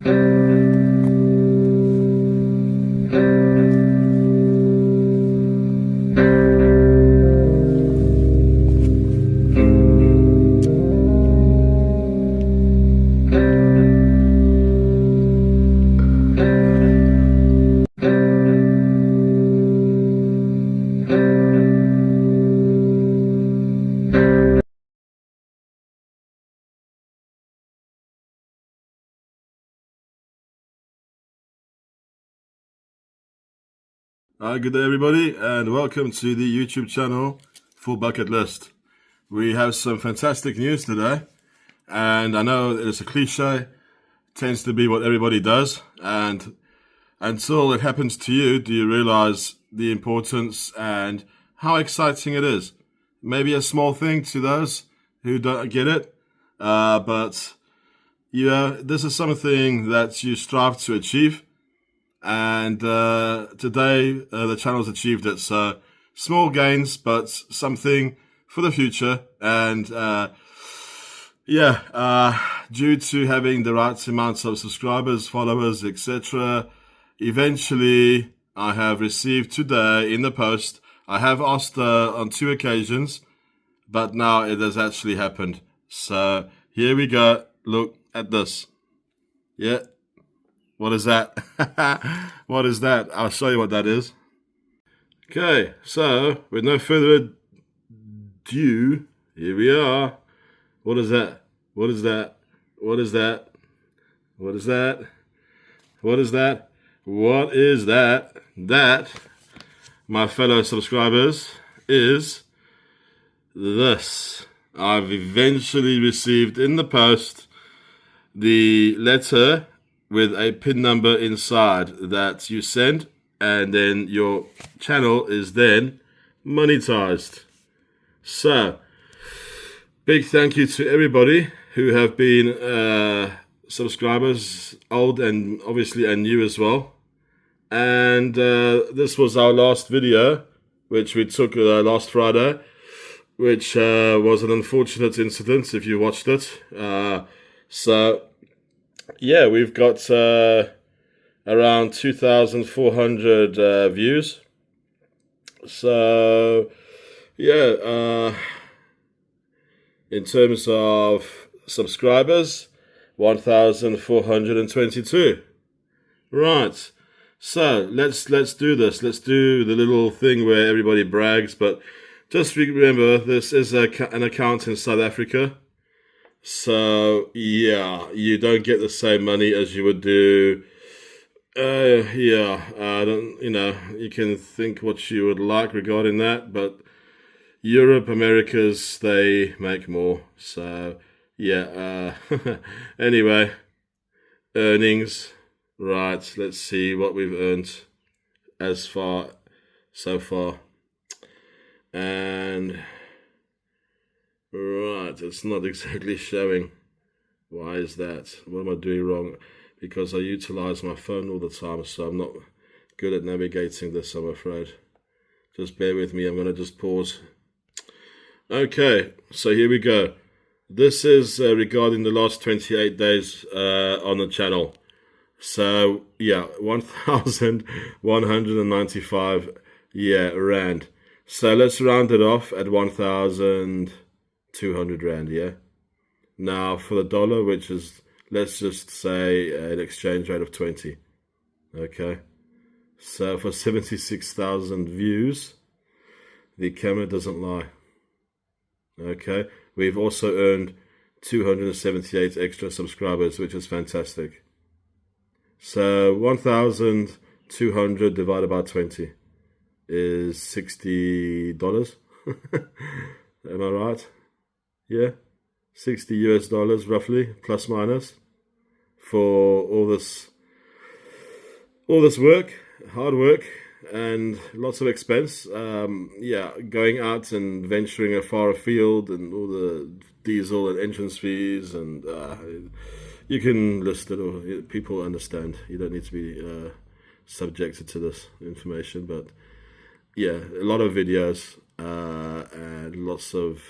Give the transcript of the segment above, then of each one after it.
Good day everybody, and welcome to the YouTube channel Full Bucket List. We have some fantastic news today, and I know it's a cliche, tends to be what everybody does, and until it happens to you, do you realize the importance and how exciting it is? Maybe a small thing to those who don't get it, but this is something that you strive to achieve. And today the channel's achieved it. So small gains, but something for the future. And due to having the right amount of subscribers, followers, etc., eventually I have received today in the post. I have asked on 2 occasions, but now it has actually happened. So here we go. Look at this. Yeah. What is that? What is that? I'll show you what that is. Okay, so with no further ado, here we are. What is that? What is that? What is that? What is that? What is that? What is that? That, my fellow subscribers, is this. I've eventually received in the post the letter with a PIN number inside that you send, and then your channel is then monetized. So, big thank you to everybody who have been subscribers, old and obviously and new as well. And this was our last video, which we took last Friday, which was an unfortunate incident if you watched it. Yeah, we've got around 2,400 views. So, yeah, in terms of subscribers, 1,422. Right. So let's do this. Let's do the little thing where everybody brags. But just remember, this is an account in South Africa. So, yeah, you don't get the same money as you would do. You can think what you would like regarding that, but Europe, Americas, they make more. So, yeah, anyway, earnings. Right, let's see what we've earned so far. And right, it's not exactly showing. Why is that? What am I doing wrong? Because I utilize my phone all the time, so I'm not good at navigating this, I'm afraid. Just bear with me, I'm going to just pause. Okay, so here we go. This is regarding the last 28 days on the channel. So, yeah, 1,195 rand. So let's round it off at 1,200 rand, yeah? Now, for the dollar, which is, let's just say, an exchange rate of 20, okay? So for 76,000 views, the camera doesn't lie, okay? We've also earned 278 extra subscribers, which is fantastic. So 1,200 divided by 20 is $60. Am I right? Yeah, $60 US roughly, plus minus, for all this work, hard work, and lots of expense. Going out and venturing far afield, and all the diesel and entrance fees, and you can list it, or people understand. You don't need to be subjected to this information, but yeah, a lot of videos and lots of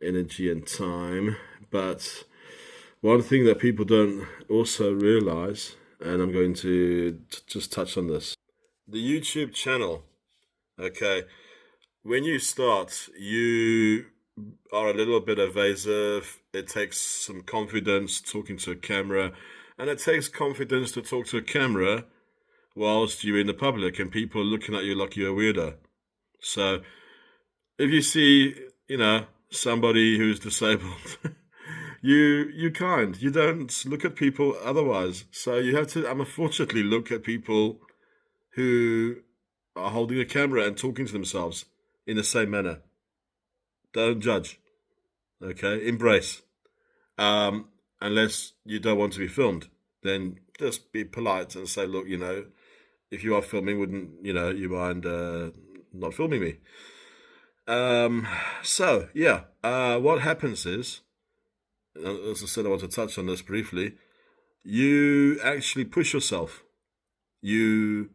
energy and time. But One thing that people don't also realize, and I'm going to just touch on this, the YouTube channel. Okay, when you start, you are a little bit evasive. It takes some confidence talking to a camera, and it takes confidence to talk to a camera whilst you're in the public and people are looking at you like you're a weirdo. So if you see, somebody who's disabled, you don't look at people otherwise. So you have to, unfortunately, look at people who are holding a camera and talking to themselves in the same manner. Don't judge. Okay, embrace. Unless you don't want to be filmed, then just be polite and say, look, if you are filming, wouldn't you mind not filming me? So yeah, what happens is, as I said, I want to touch on this briefly. You actually push yourself. You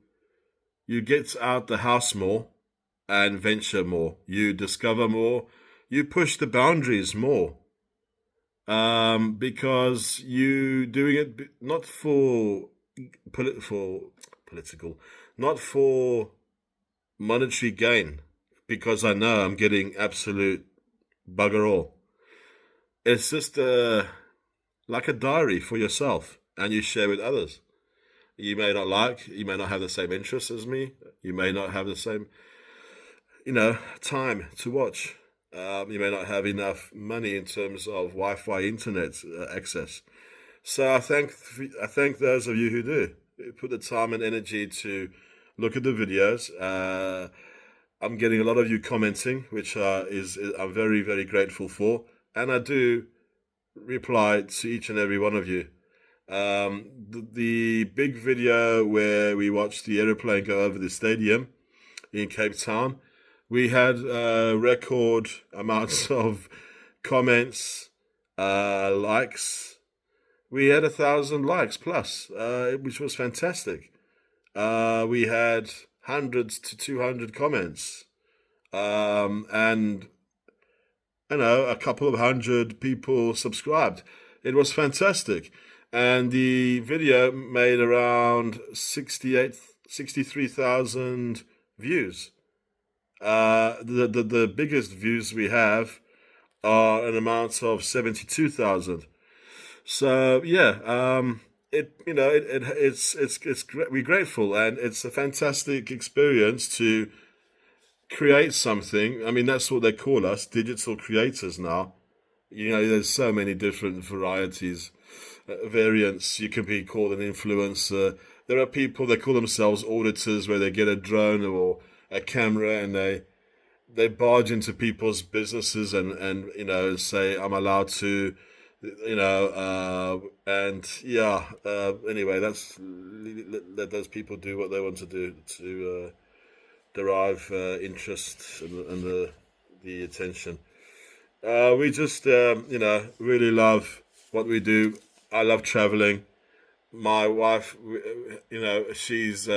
get out the house more and venture more. You discover more. You push the boundaries more. Because you doing it not for political, not for monetary gain, because I know I'm getting absolute bugger all. It's just like a diary for yourself, and you share with others. You may not have the same interests as me. You may not have the same, time to watch. You may not have enough money in terms of Wi-Fi internet access. So I thank those of you who do put the time and energy to look at the videos. I'm getting a lot of you commenting, which I'm very, very grateful for, and I do reply to each and every one of you. The big video where we watched the aeroplane go over the stadium in Cape Town, we had record amounts of comments, likes. We had 1,000 likes plus, which was fantastic. We had hundreds to 200 comments, and a couple of hundred people subscribed. It was fantastic, and the video made around 63,000 views. The biggest views we have are an amount of 72,000. So yeah, we're grateful, and it's a fantastic experience to create something. I mean, that's what they call us, digital creators now. There's so many different varieties, variants. You can be called an influencer. There are people that call themselves auditors, where they get a drone or a camera and they barge into people's businesses and say, I'm allowed to, and yeah. Anyway, let those people do what they want to do to derive interest and the attention. We just really love what we do. I love traveling. My wife, she's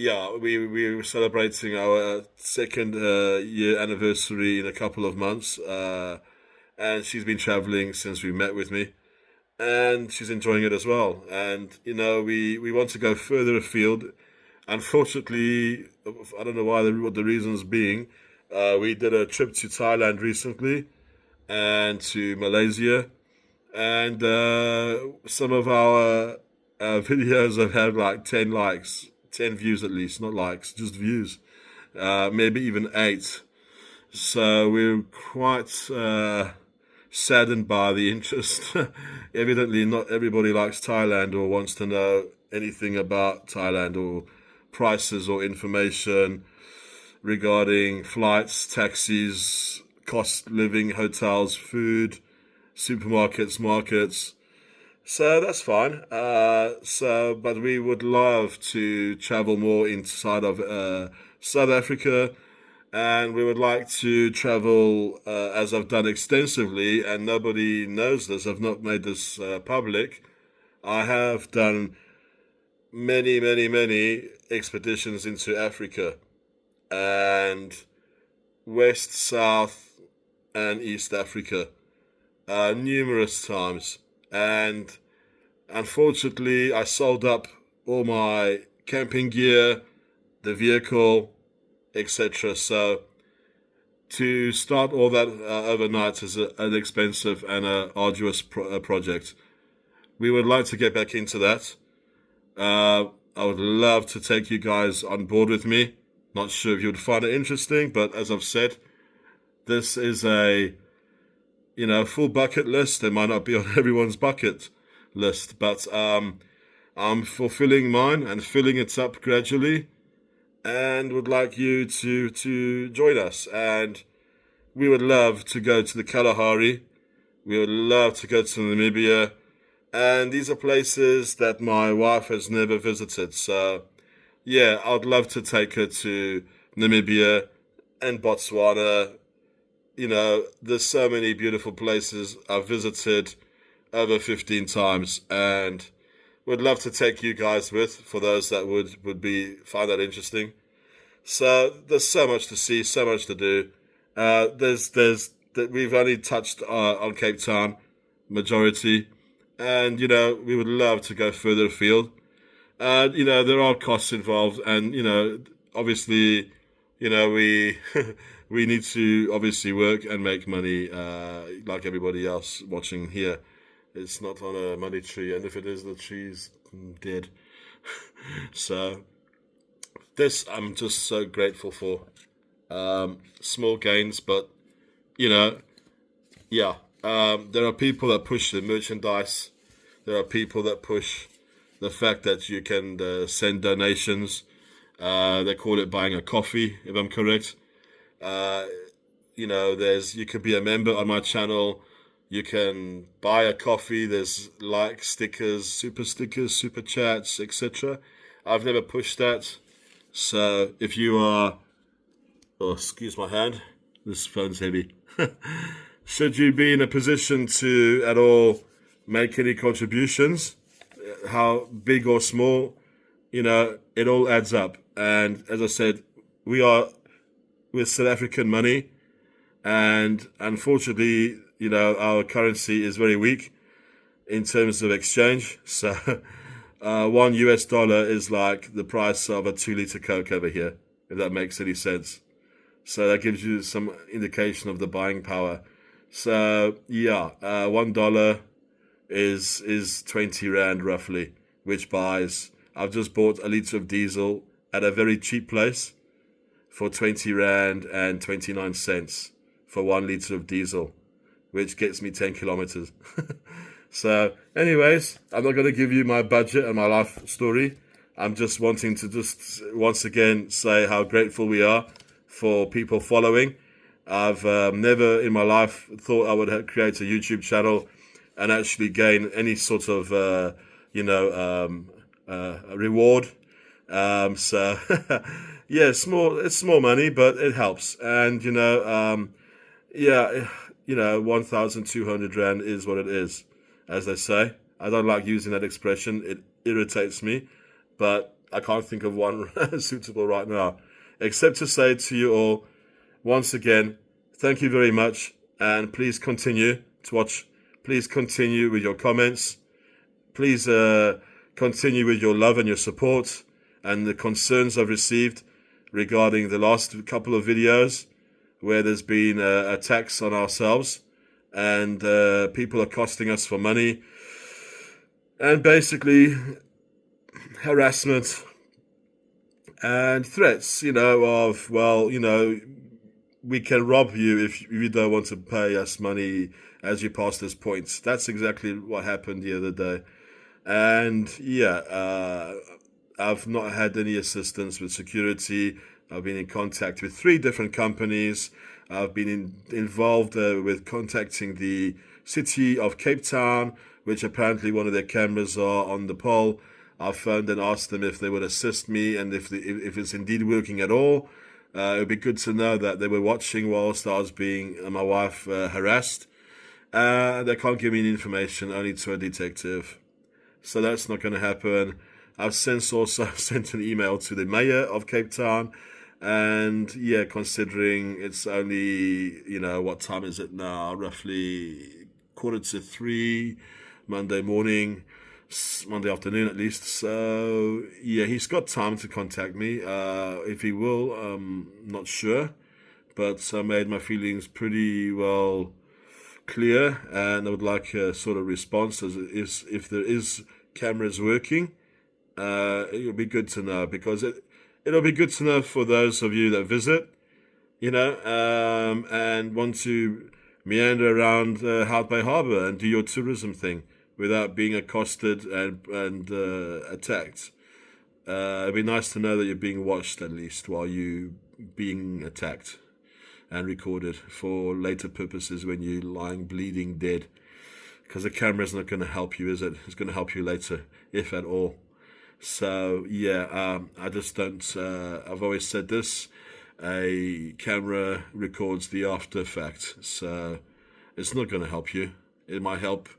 we were celebrating our second year anniversary in a couple of months, and she's been traveling since we met with me, and she's enjoying it as well. And we want to go further afield. Unfortunately, I don't know what the reasons being. We did a trip to Thailand recently and to Malaysia, and some of our videos have had like 10 likes, 10 views at least, not likes, just views, maybe even 8. So we're quite saddened by the interest. Evidently, not everybody likes Thailand or wants to know anything about Thailand or prices or information regarding flights, taxis, cost living, hotels, food, supermarkets, markets. So that's fine. But we would love to travel more inside of South Africa, and we would like to travel, as I've done extensively, and nobody knows this. I've not made this public. I have done many, many, many expeditions into Africa, and West, South, and East Africa. numerous times, and unfortunately, I sold up all my camping gear, the vehicle, etc. So to start all that overnight is an expensive and an arduous project. We would like to get back into that. I would love to take you guys on board with me. Not sure if you would find it interesting, but as I've said, this is a full bucket list. It might not be on everyone's bucket list, but I'm fulfilling mine and filling it up gradually, and would like you to join us. And we would love to go to the Kalahari. We would love to go to Namibia. And these are places that my wife has never visited. So, yeah, I'd love to take her to Namibia and Botswana. There's so many beautiful places I've visited over 15 times, and would love to take you guys with, for those that would find that interesting. So there's so much to see, so much to do. We've only touched on Cape Town, majority. And, we would love to go further afield. There are costs involved. And, obviously, we we need to obviously work and make money like everybody else watching here. It's not on a money tree. And if it is, the tree's dead. So this I'm just so grateful for. Small gains, but, yeah. There are people that push the merchandise. There are people that push the fact that you can send donations. They call it buying a coffee, if I'm correct. You can be a member on my channel. You can buy a coffee. There's stickers, super chats, etc. I've never pushed that. So if you are, excuse my hand, this phone's heavy. Should you be in a position to at all make any contributions, how big or small, it all adds up. And as I said, we are with South African money, and unfortunately, our currency is very weak in terms of exchange. So $1 is like the price of a 2-liter Coke over here, if that makes any sense. So that gives you some indication of the buying power. So yeah, $1 is 20 Rand roughly, which buys. I've just bought a liter of diesel at a very cheap place for 20 Rand and 29 cents for 1 liter of diesel, which gets me 10 kilometers. So, anyways, I'm not going to give you my budget and my life story. I'm just wanting to once again say how grateful we are for people following. I've never in my life thought I would create a YouTube channel and actually gain any sort of, reward. So, yeah, it's small money, but it helps. And, 1,200 Rand is what it is, as they say. I don't like using that expression. It irritates me, but I can't think of one suitable right now, except to say to you all, once again, thank you very much, and please continue to watch. Please continue with your comments. Please continue with your love and your support and the concerns I've received regarding the last couple of videos where there's been attacks on ourselves and people accosting us for money and basically harassment and threats, we can rob you if you don't want to pay us money as you pass this point. That's exactly what happened the other day. And I've not had any assistance with security. I've been in contact with 3 different companies. I've been involved with contacting the city of Cape Town, which apparently one of their cameras are on the pole. I've phoned and asked them if they would assist me and if it's indeed working at all. It would be good to know that they were watching whilst I was being, my wife, harassed. They can't give me any information, only to a detective. So that's not going to happen. I've since also sent an email to the mayor of Cape Town. And considering it's only, what time is it now? Roughly 2:45 Monday morning, Monday afternoon at least. So yeah, he's got time to contact me. If he will, not sure, but I made my feelings pretty well clear, and I would like a sort of response as it is, if there is cameras working. It'll be good to know, because it'll be good to know for those of you that visit, and want to meander around Hout Bay Harbour and do your tourism thing without being accosted and attacked. It'd be nice to know that you're being watched at least while you being attacked and recorded for later purposes when you're lying bleeding dead. Because the camera's not going to help you, is it? It's going to help you later, if at all. So yeah, I just don't. I've always said this: a camera records the after fact, so it's not going to help you. It might help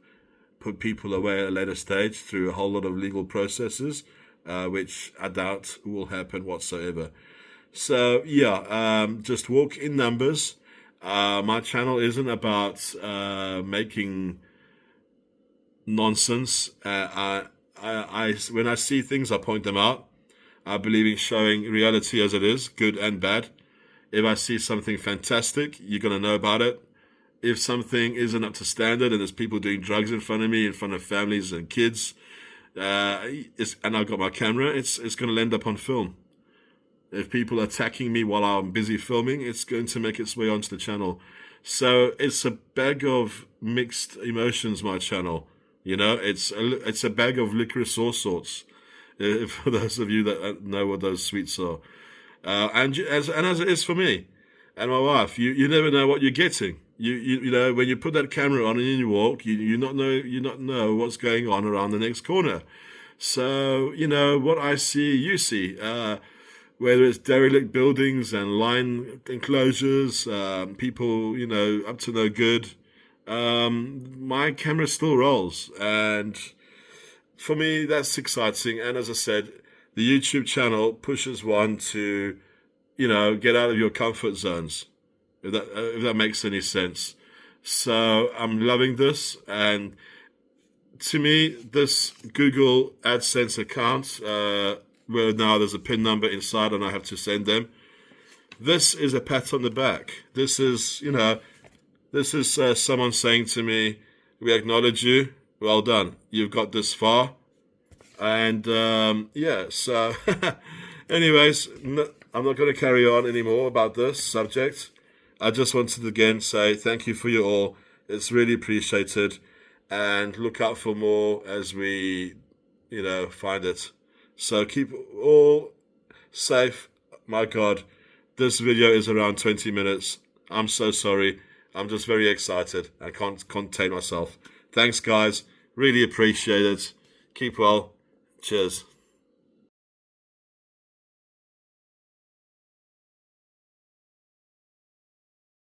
put people away at a later stage through a whole lot of legal processes, which I doubt will happen whatsoever. So yeah, just walk in numbers. My channel isn't about making nonsense. When I see things, I point them out. I believe in showing reality as it is, good and bad. If I see something fantastic, you're going to know about it. If something isn't up to standard and there's people doing drugs in front of me, in front of families and kids, and I've got my camera, it's going to end up on film. If people are attacking me while I'm busy filming, it's going to make its way onto the channel. So it's a bag of mixed emotions, my channel. It's a bag of licorice all sorts. For those of you that know what those sweets are, and as it is for me and my wife, you never know what you're getting. You know, when you put that camera on and you walk, you not know what's going on around the next corner. So what I see, you see. Whether it's derelict buildings and line enclosures, people up to no good. My camera still rolls, and for me that's exciting. And as I said, the YouTube channel pushes one to get out of your comfort zones, if that makes any sense. So I'm loving this, and to me this Google AdSense account, where now there's a PIN number inside and I have to send them, this is a pat on the back. This is someone saying to me, we acknowledge you, well done, you've got this far. And so anyways, I'm not going to carry on anymore about this subject. I just wanted to again say thank you for your all. It's really appreciated, and look out for more as we find it. So keep all safe. My God, this video is around 20 minutes. I'm so sorry. I'm just very excited. I can't contain myself. Thanks, guys. Really appreciate it. Keep well. Cheers.